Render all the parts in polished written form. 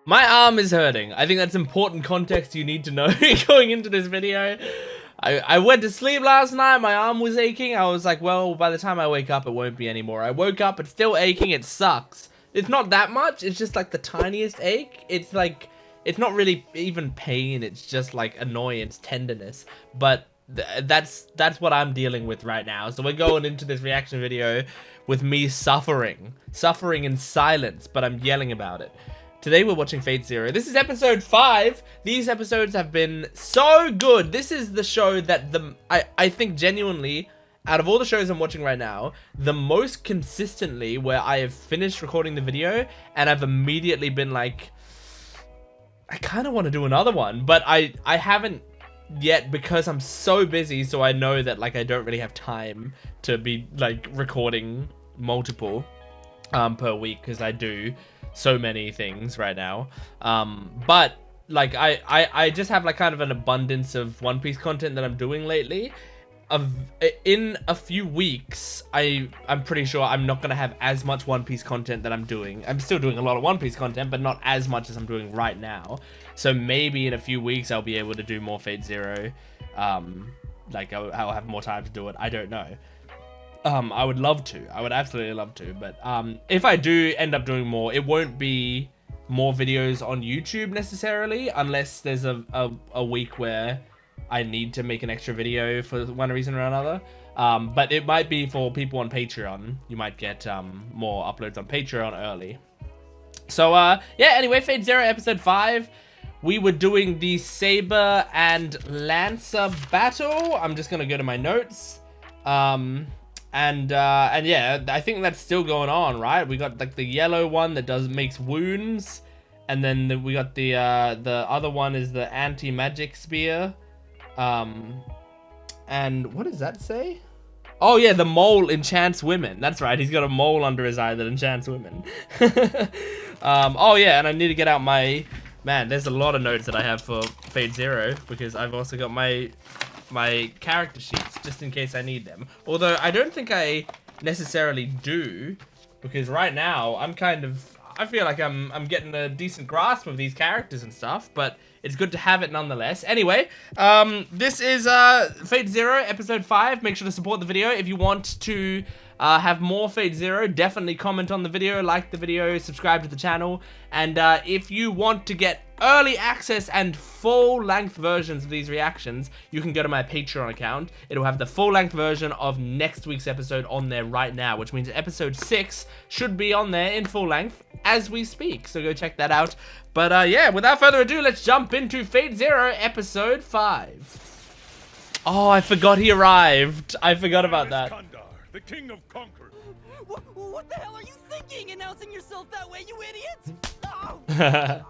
My arm is hurting. I think that's important context you need to know going into this video. I went to sleep last night, my arm was aching. I was like, well, by the time I wake up, it won't be anymore. I woke up, it's still aching, it sucks. It's not that much, it's just like the tiniest ache. It's like, it's not really even pain, it's just like annoyance, tenderness. But that's what I'm dealing with right now. So we're going into this reaction video with me suffering in silence, but I'm yelling about it. Today we're watching Fate Zero. This is episode 5. These episodes have been so good. This is the show that I think genuinely, out of all the shows I'm watching right now, the most consistently where I have finished recording the video and I've immediately been like, I kind of want to do another one, but I haven't yet because I'm so busy. So I know that like I don't really have time to be like recording multiple per week because I do so many things right now. But like I just have like kind of an abundance of One Piece content that I'm doing lately. In a few weeks, I'm pretty sure I'm not gonna have as much One Piece content that I'm doing. I'm still doing a lot of One Piece content, but not as much as I'm doing right now. So maybe in a few weeks I'll be able to do more Fate Zero. Like I'll have more time to do it. I don't know. I would love to. I would absolutely love to. But if I do end up doing more, it won't be more videos on YouTube necessarily, unless there's a week where I need to make an extra video for one reason or another. But it might be for people on Patreon. You might get more uploads on Patreon early. So yeah, anyway, Fate Zero episode 5. We were doing the Saber and Lancer battle. I'm just gonna go to my notes. And yeah, I think that's still going on, right? We got like the yellow one that makes wounds, and then we got the other one is the anti-magic spear. And what does that say? Oh yeah, the mole enchants women. That's right, he's got a mole under his eye that enchants women. Oh yeah, and I need to get out my... Man, there's a lot of notes that I have for Fate Zero, because I've also got my character sheets, just in case I need them. Although, I don't think I necessarily do, because right now, I feel like I'm getting a decent grasp of these characters and stuff, but it's good to have it nonetheless. Anyway, this is Fate Zero, episode 5. Make sure to support the video. If you want to have more Fate Zero, definitely comment on the video, like the video, subscribe to the channel, and if you want to get early access and full-length versions of these reactions, you can go to my Patreon account. It'll have the full-length version of next week's episode on there right now, which means episode 6 should be on there in full length as we speak, so go check that out. But yeah, without further ado, let's jump into Fate Zero episode 5. Oh, I forgot he arrived. I forgot about that. The king of conquerors. What the hell are you thinking, announcing yourself that way, you idiot? Oh.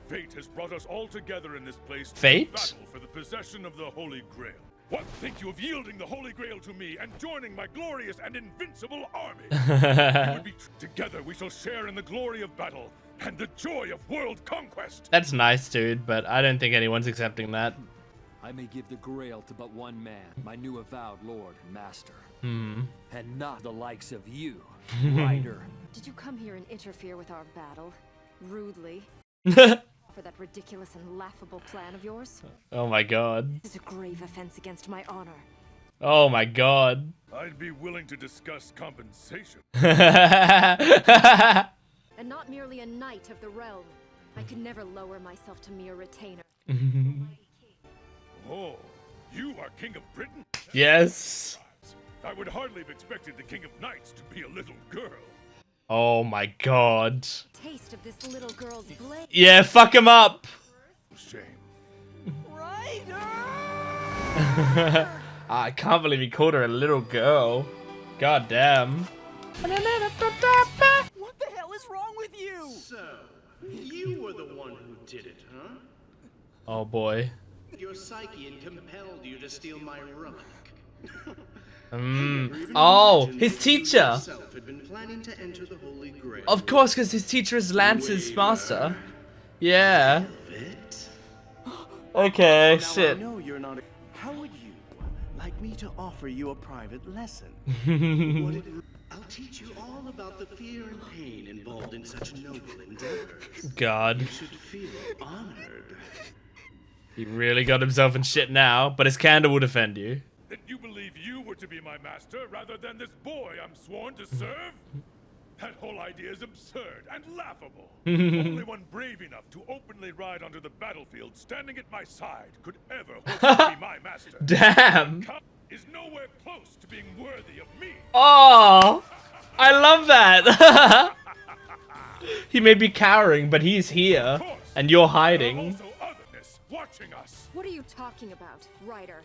Fate has brought us all together in this place Fate? to battle for the possession of the Holy Grail. What think you of yielding the Holy Grail to me and joining my glorious and invincible army? Together we shall share in the glory of battle and the joy of world conquest. That's nice, dude, but I don't think anyone's accepting that. I may give the Grail to but one man, my new avowed lord and master. And not the likes of you, Ryder. Did you come here and interfere with our battle? Rudely? For that ridiculous and laughable plan of yours? Oh my god. This is a grave offense against my honor. Oh my god. I'd be willing to discuss compensation. And not merely a knight of the realm. I could never lower myself to mere retainer. Oh, you are King of Britain? Yes. I would hardly have expected the King of Knights to be a little girl. Oh my god. Taste of this little girl's blade. Yeah, fuck him up. Shame. Ryder! I can't believe he called her a little girl. God damn. What the hell is wrong with you? So, you were the one who did it, huh? Oh boy. Your psyche compelled you to steal my relic. Oh, his teacher. Had been planning to enter the Holy Grail. Of course, because his teacher is Lance's master. Yeah. Okay, Now shit. I know you're not. How would you like me to offer you a private lesson? I'll teach you all about the fear and pain involved in such noble endeavors. God. You should feel honored. He really got himself in shit now, but his candor will defend you. That you believe you were to be my master rather than this boy I'm sworn to serve? That whole idea is absurd and laughable. Only one brave enough to openly ride onto the battlefield standing at my side could ever hope to be my master. Damn. Cup is nowhere close to being worthy of me. Oh, I love that. He may be cowering, but he's here, and you're hiding. Also otherness watching us. What are you talking about, Ryder?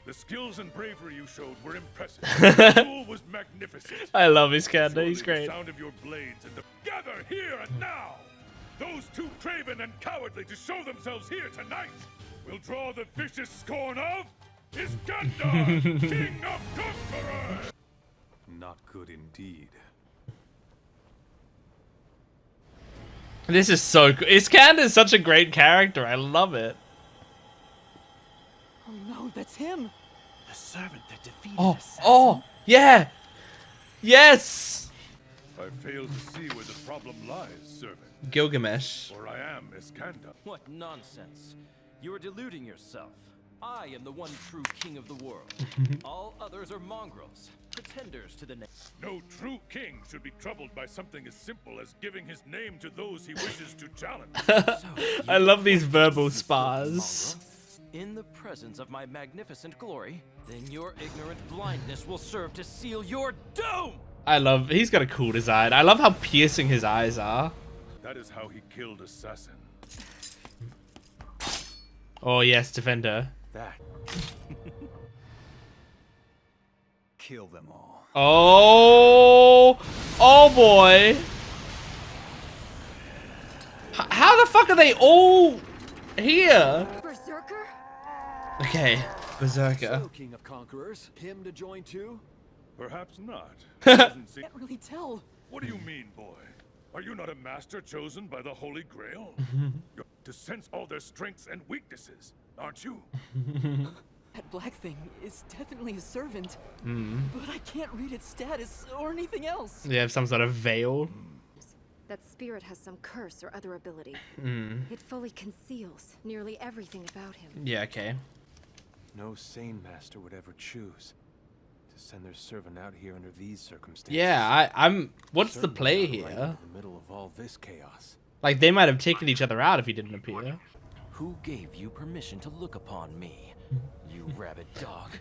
The skills and bravery you showed were impressive. The duel was magnificent. I love his candor. He's Surely great. The sound of your blades and the gather here and now. Those too craven and cowardly to show themselves here tonight will draw the vicious scorn of Iskandar, King of Conquerors. Not good indeed. This is so good. Iskander is such a great character. I love it. Oh no, that's him. The servant that defeated Oh, yeah. Yes. I fail to see where the problem lies, servant. Gilgamesh. For I am Iskandar. What nonsense. You are deluding yourself. I am the one true king of the world. All others are mongrels, pretenders to the name. No true king should be troubled by something as simple as giving his name to those he wishes to challenge. I love these verbal spars. In the presence of my magnificent glory, then your ignorant blindness will serve to seal your doom! He's got a cool design. I love how piercing his eyes are. That is how he killed Assassin. Oh yes, defender. That. Kill them all. Oh boy. How the fuck are they all here? Berserker? Okay, Berserker. So, King of Conquerors, him to join too? Perhaps not. Doesn't seem- Can't really tell. What do you mean, boy? Are you not a master chosen by the Holy Grail? You're to sense all their strengths and weaknesses, aren't you? That black thing is definitely a servant. But I can't read its status or anything else. They have some sort of veil. That spirit has some curse or other ability. It fully conceals nearly everything about him. Yeah, okay. No sane master would ever choose to send their servant out here under these circumstances. Yeah, I'm. What's the Certainly play not right here? into the middle of all this chaos. Like they might have taken each other out if he didn't appear. Who gave you permission to look upon me, you rabid dog?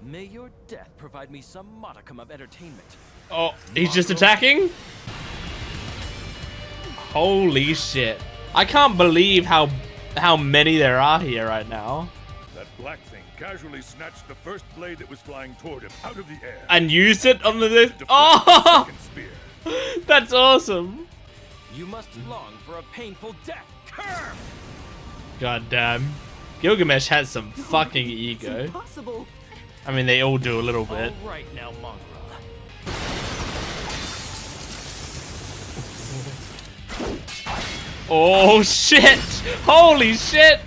May your death provide me some modicum of entertainment. Oh, he's just attacking? Holy shit. I can't believe how many there are here right now. That black thing casually snatched the first blade that was flying toward him out of the air. And used it on the... To deflect the Oh! second spear. That's awesome. You must long for a painful death. Curve! God damn. Gilgamesh has some fucking It's ego. impossible. I mean, they all do a little bit. All right now, mongrel. Oh shit! Holy shit!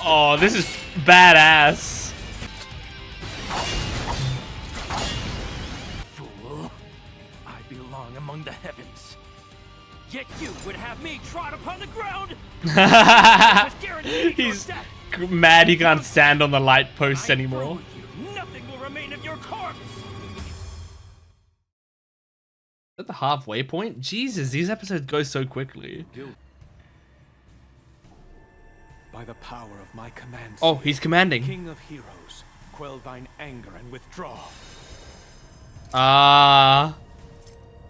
Oh, this is badass. Fool. I belong among the heavens. Yet you would have me trod upon the ground. He's mad he can't stand on the light posts anymore. Nothing will remain of your corpse. At the halfway point? Jesus, these episodes go so quickly. By the power of my command. Oh, he's commanding. King of heroes, quell thine anger and withdraw.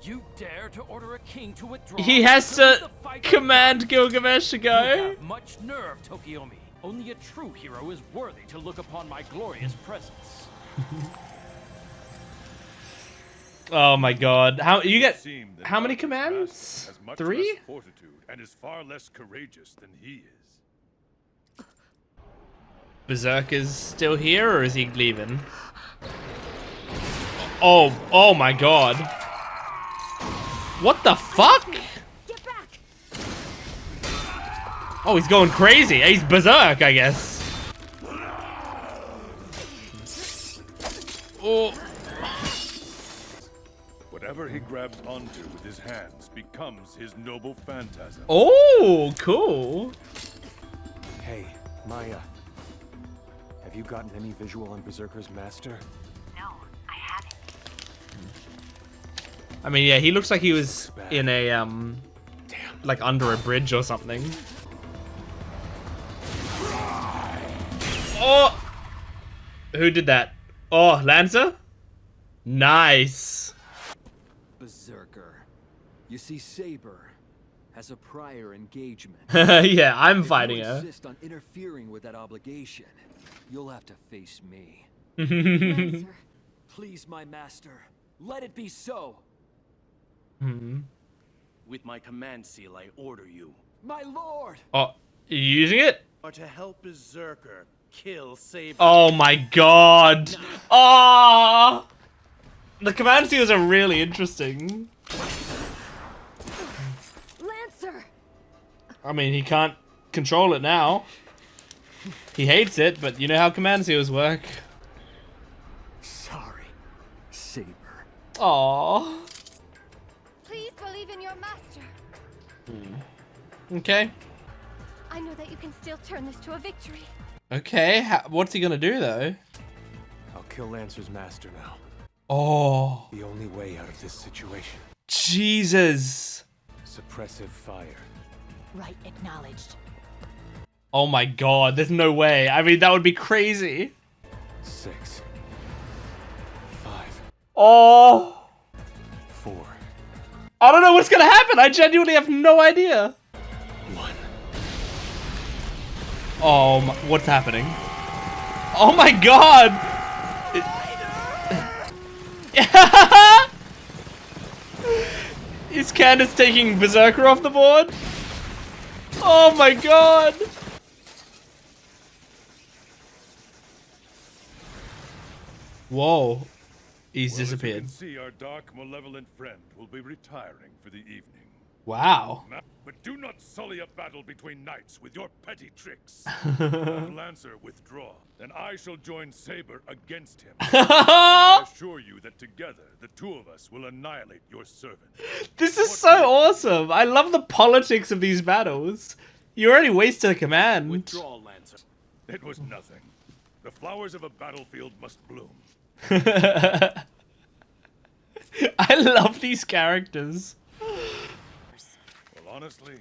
You dare to order a king to withdraw? He has Turn to the fight command around. Gilgamesh to You go. have much nerve, Tokiomi. Only a true hero is worthy to look upon my glorious presence. Oh my god. How you get Seem that how many Dr. commands? Master has much 3? less fortitude and is far less courageous than he is. Berserker's still here or is he leaving? Oh my god. What the fuck? Get back! Oh, he's going crazy. He's berserk, I guess. Oh. Whatever he grabs onto with his hands becomes his noble phantasm. Oh, cool. Hey, Maya. Have you gotten any visual on Berserker's master? No, I haven't. I mean, yeah, he looks like he was in a, like under a bridge or something. Oh! Who did that? Oh, Lancer? Nice. Berserker. You see, Saber has a prior engagement. Yeah, I'm fighting If you her. insist on interfering with that obligation, you'll have to face me. Lancer. Please, my master, let it be so. With my command seal, I order you. My lord! Oh, you using it? Or to help Berserker kill Saber. Oh my god. Oh! The command seals are really interesting. Lancer! I mean, he can't control it now. He hates it, but you know how command seals work. Sorry, Saber. Aww. Please believe in your master. Okay. I know that you can still turn this to a victory. Okay, what's he gonna do though? I'll kill Lancer's master now. Oh. The only way out of this situation. Jesus. Suppressive fire. Right acknowledged. Oh my god, there's no way. I mean, that would be crazy. 6. 5. Oh. 4. I don't know what's gonna happen. I genuinely have no idea. 1. Oh, what's happening? Oh my god! Is Candace taking Berserker off the board? Oh my god! Whoa. He's disappeared. As you can see, our dark, malevolent friend will be retiring for the evening. Wow. But do not sully a battle between knights with your petty tricks. If Lancer withdraw, then I shall join Saber against him. I assure you that together, the two of us will annihilate your servant. This is so awesome. I love the politics of these battles. You already wasted a command. Withdraw, Lancer. It was nothing. The flowers of a battlefield must bloom. I love these characters. Well, honestly,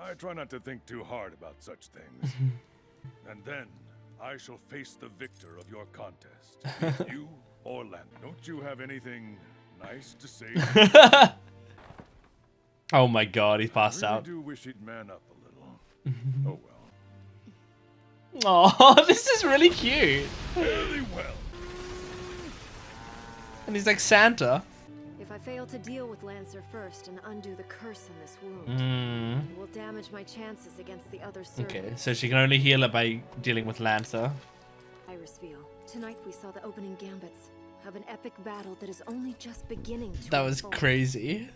I try not to think too hard about such things. And then, I shall face the victor of your contest. You or Lan. Don't you have anything nice to say? Oh my god, he passed I really out. do wish he'd man up a little. Oh well. Oh, this is really cute. Very well. And he's like Santa. If I fail to deal with Lancer first and undo the curse in this wound, it will damage my chances against the other servants. Okay, so she can only heal it by dealing with Lancer. Irisfield. Tonight we saw the opening gambits of an epic battle that is only just beginning to That was unfold. crazy.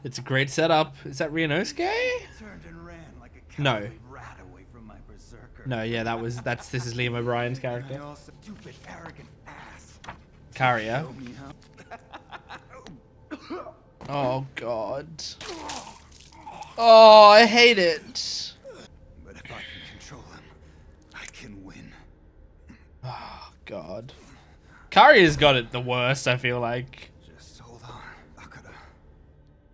It's a great setup. Is that Ryunosuke? Turned and ran like a No. cowardly rat away from my berserker. No, yeah, this is Liam O'Brien's character. You're stupid, arrogant ass. Carrier. Show me how. Oh god. Oh, I hate it. But if I can control him, I can win. Oh god. Carrier's got it the worst, I feel like. Just hold on.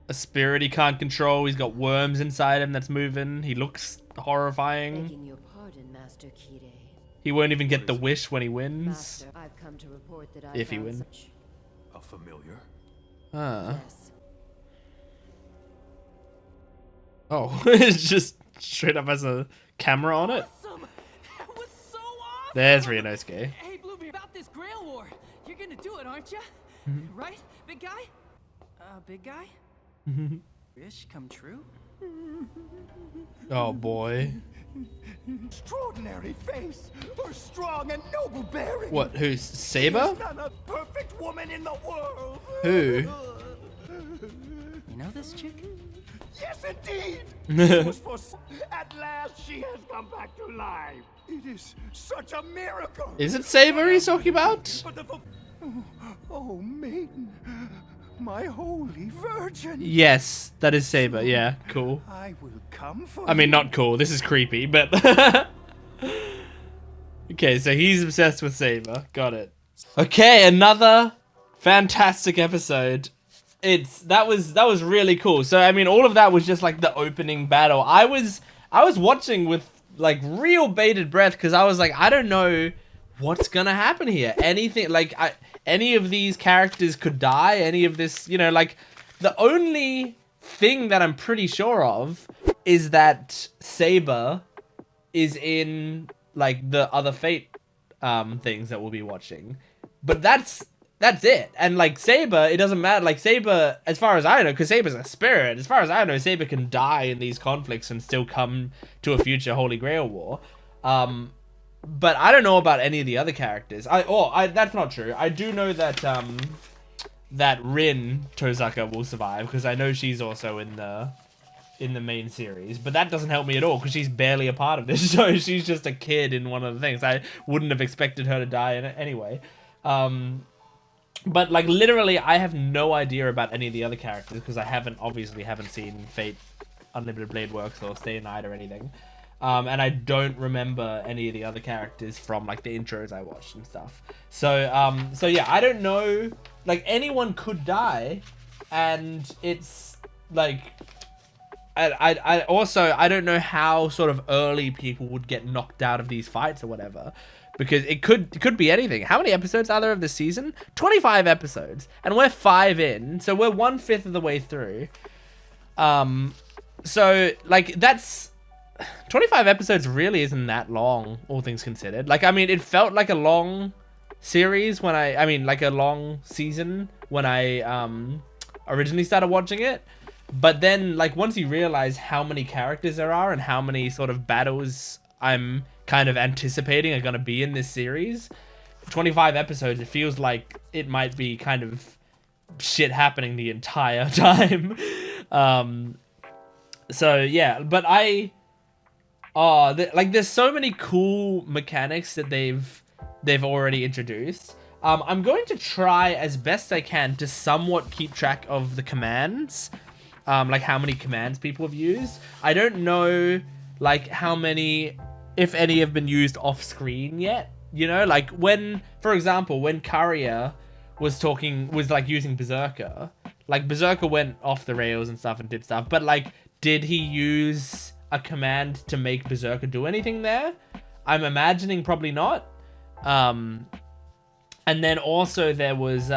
A spirit he can't control. He's got worms inside him that's moving. He looks horrifying. Begging your pardon, Master Kide. He won't even get the wish when he wins. Master, I've come to report that I If he found wins. such- A familiar? Ah. Yes. Oh, it's just straight up has a camera on it. Awesome! That was so awesome! There's Ryunosuke. Hey, Bluebeard, about this Grail War. You're gonna do it, aren't you? Right, big guy? Big guy? Wish come true? Oh boy. Extraordinary face, her strong and noble bearing. What? Who's Saber? Not a perfect woman in the world. Who? You know this chick? Yes, indeed! It was for... At last, she has come back to life. It is such a miracle. Is it Saber he's talking about? But the... Oh, maiden, my holy virgin. Yes, that is Saber. Yeah, cool. I will come for I mean, you. not cool. This is creepy, but... Okay, so he's obsessed with Saber. Got it. Okay, another fantastic episode. That was really cool. So I mean, all of that was just like the opening battle. I was watching with like real bated breath because I was like, I don't know what's gonna happen here. Anything like any of these characters could die. Any of this, you know, like the only thing that I'm pretty sure of is that Saber is in like the other Fate things that we'll be watching, but that's it. And like Saber, it doesn't matter. Like Saber, as far as I know, because Saber's a spirit, as far as I know, Saber can die in these conflicts and still come to a future Holy Grail War. But I don't know about any of the other characters. That's not true. I do know that that Rin Tozaka will survive because I know she's also in the main series, but that doesn't help me at all because she's barely a part of this show. She's just a kid in one of the things. I wouldn't have expected her to die in it anyway. But like literally, I have no idea about any of the other characters because I obviously haven't seen Fate Unlimited Blade Works or Stay Night or anything. And I don't remember any of the other characters from like the intros I watched and stuff. So yeah, I don't know. Like anyone could die, and it's like I also I don't know how sort of early people would get knocked out of these fights or whatever. Because it could be anything. How many episodes are there of this season? 25 episodes. And we're 5 in. So we're 1/5 of the way through. So, like, that's... 25 episodes really isn't that long, all things considered. Like, I mean, it felt like a long series when I mean, like a long season when I originally started watching it. But then, like, once you realize how many characters there are and how many sort of battles I'm kind of anticipating are going to be in this series, 25 episodes, it feels like it might be kind of shit happening the entire time. So yeah, but there's so many cool mechanics that they've already introduced. I'm going to try as best I can to somewhat keep track of the commands, like how many commands people have used. I don't know like how many, if any, have been used off screen yet. You know, like when, for example, when Karya was like using Berserker, like Berserker went off the rails and stuff and did stuff, but like, did he use a command to make Berserker do anything there? I'm imagining probably not. And then also there was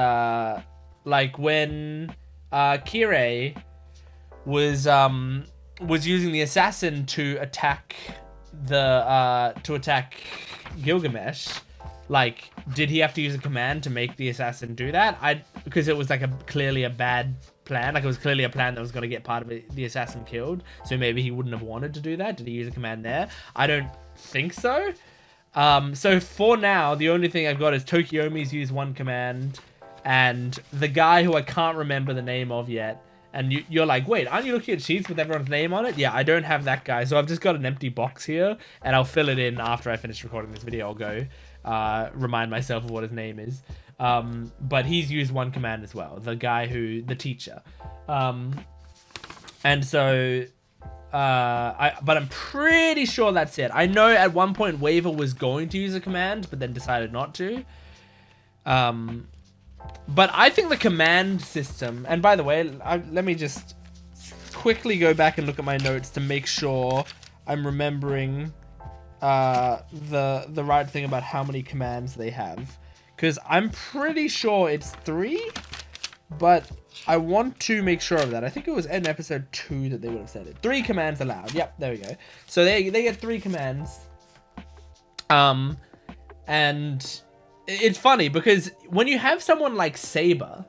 like when Kirei was using the assassin to attack Gilgamesh. Like, did he have to use a command to make the assassin do that? Because it was like clearly a bad plan. Like, it was clearly a plan that was going to get part of the assassin killed. So maybe he wouldn't have wanted to do that. Did he use a command there? I don't think so. So for now, the only thing I've got is Tokiomi's used one command, and the guy who I can't remember the name of yet. And you're like, wait, aren't you looking at sheets with everyone's name on it? Yeah, I don't have that guy. So I've just got an empty box here, and I'll fill it in after I finish recording this video. I'll go remind myself of what his name is. But he's used one command as well. The guy the teacher. And so, but I'm pretty sure that's it. I know at one point Waver was going to use a command, but then decided not to. But I think the command system, and by the way, let me just quickly go back and look at my notes to make sure I'm remembering the right thing about how many commands they have. Because I'm pretty sure it's 3, but I want to make sure of that. I think it was in episode 2 that they would have said it. 3 commands allowed. Yep, there we go. So they get 3 commands. And it's funny because when you have someone like Saber,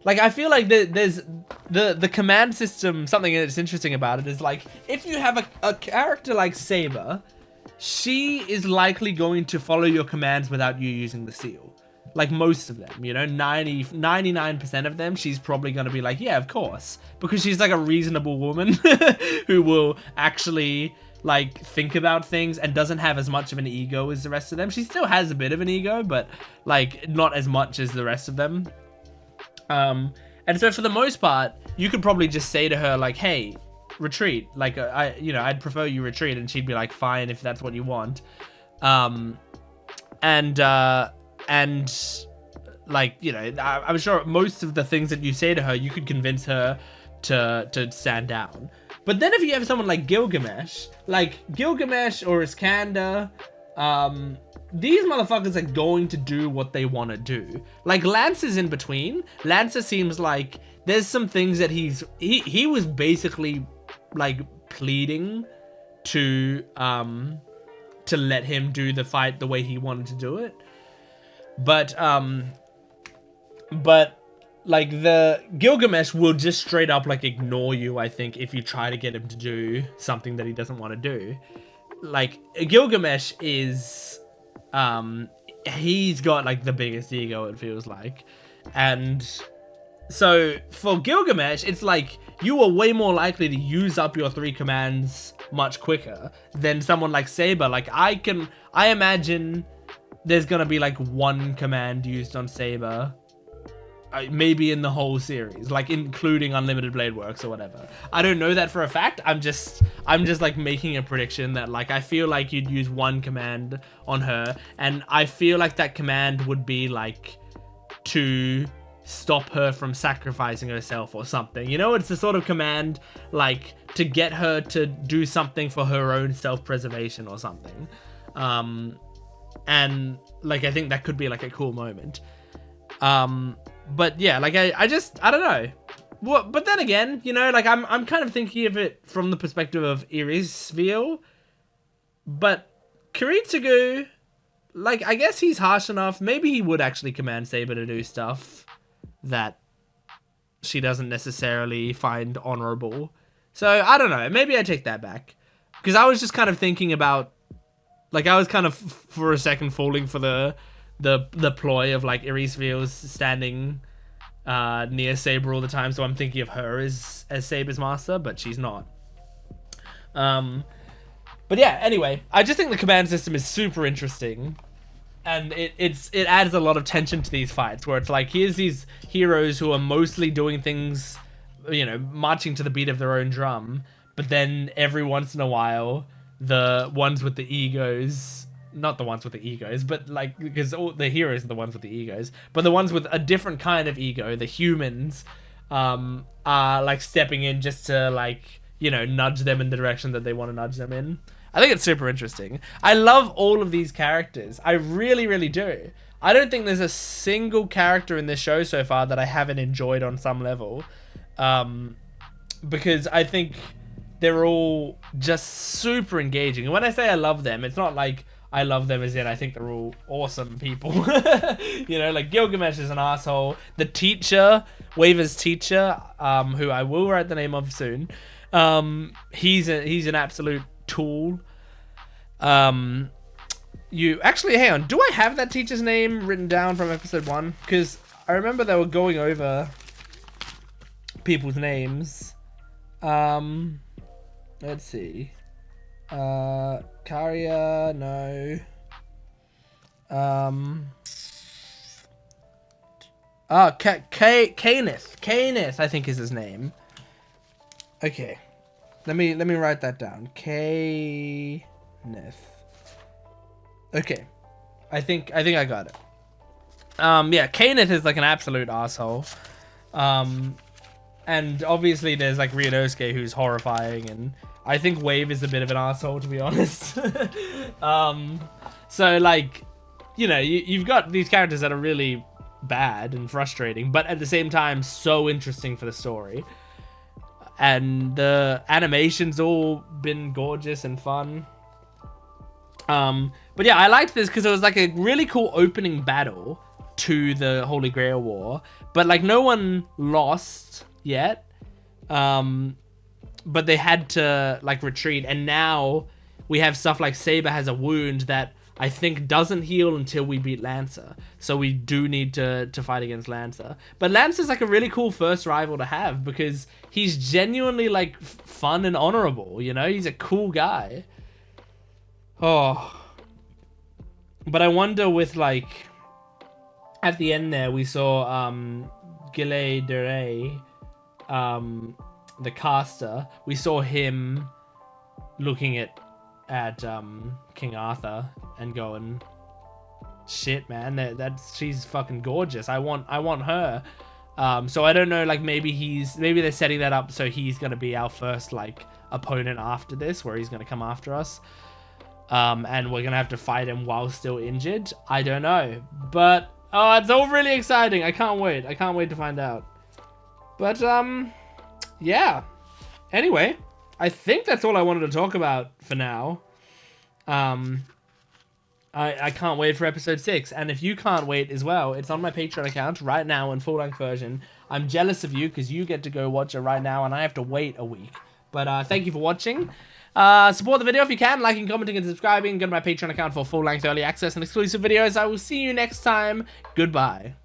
like I feel like there's the command system, something that's interesting about it is like, if you have a character like Saber, she is likely going to follow your commands without you using the seal. like most of them, you know, 99% of them, she's probably going to be like, yeah, of course, because she's like a reasonable woman who will actually like think about things and doesn't have as much of an ego as the rest of them. She still has a bit of an ego, but like not as much as the rest of them. And so for the most part, you could probably just say to her like, hey, retreat, like I'd prefer you retreat, and she'd be like, fine, if that's what you want. And like, you know, I'm sure most of the things that you say to her, you could convince her to stand down. But then if you have someone like Gilgamesh or Iskander, these motherfuckers are going to do what they want to do. Like, Lancer's in between. Lancer seems like there's some things that he was basically like pleading to let him do the fight the way he wanted to do it. But like, the Gilgamesh will just straight up like ignore you, I think, if you try to get him to do something that he doesn't want to do. Like, Gilgamesh is he's got like the biggest ego, it feels like. And so for Gilgamesh, it's like you are way more likely to use up your 3 commands much quicker than someone like Saber. Like, I imagine there's gonna be like 1 command used on Saber, maybe in the whole series, like including Unlimited Blade Works or whatever. I don't know that for a fact. I'm just like making a prediction that like I feel like you'd use 1 command on her, and I feel like that command would be like to stop her from sacrificing herself or something. You know, it's the sort of command like to get her to do something for her own self-preservation or something. And like I think that could be like a cool moment. But yeah, like I don't know. Well, but then again, you know, like I'm kind of thinking of it from the perspective of Irisviel. But Kiritsugu, like, I guess he's harsh enough. Maybe he would actually command Saber to do stuff that she doesn't necessarily find honorable. So I don't know. Maybe I take that back, because I was just kind of thinking about, like, I was kind of for a second falling for the ploy of like Irisviel's standing near Saber all the time, so I'm thinking of her as Saber's master, but she's not. But yeah, anyway, I just think the command system is super interesting, and it adds a lot of tension to these fights, where it's like, here's these heroes who are mostly doing things, you know, marching to the beat of their own drum, but then every once in a while, the ones with the egos, not the ones with the egos, but like, because all the heroes are the ones with the egos, but the ones with a different kind of ego, the humans, are like stepping in just to, like, you know, nudge them in the direction that they want to nudge them in. I think it's super interesting. I love all of these characters. I really, really do. I don't think there's a single character in this show so far that I haven't enjoyed on some level, because I think they're all just super engaging. And when I say I love them, it's not like I love them as in I think they're all awesome people. You know, like Gilgamesh is an asshole. The teacher, Waver's teacher, who I will write the name of soon, he's an absolute tool. You actually, hang on, do I have that teacher's name written down from episode 1? Because I remember they were going over people's names. Let's see. Karya, no. Cainith, I think is his name. Okay. Let me write that down. Cainith. Okay. I think I got it. Yeah, Cainith is like an absolute asshole. And obviously there's like Ryunosuke, who's horrifying, and I think Wave is a bit of an asshole, to be honest. So like, you know, you've got these characters that are really bad and frustrating, but at the same time so interesting for the story. And the animation's all been gorgeous and fun. But yeah, I liked this because it was like a really cool opening battle to the Holy Grail War, but like no one lost yet. But they had to like retreat, and now we have stuff like Saber has a wound that I think doesn't heal until we beat Lancer. So we do need to fight against Lancer. But Lancer's like a really cool first rival to have because he's genuinely like fun and honorable, you know? He's a cool guy. Oh. But I wonder with like at the end there we saw Gilles de Rais, the caster. We saw him looking at King Arthur and going, shit, man, she's fucking gorgeous. I want her. So I don't know, like maybe they're setting that up so he's gonna be our first like opponent after this, where he's gonna come after us, and we're gonna have to fight him while still injured. I don't know, but oh, it's all really exciting. I can't wait to find out. But yeah, anyway, I think that's all I wanted to talk about for now. I can't wait for episode 6, and if you can't wait as well, it's on my Patreon account right now in full-length version. I'm jealous of you because you get to go watch it right now, and I have to wait a week. But thank you for watching. Support the video if you can, liking, commenting, and subscribing. Go to my Patreon account for full-length early access and exclusive videos. I will see you next time. Goodbye.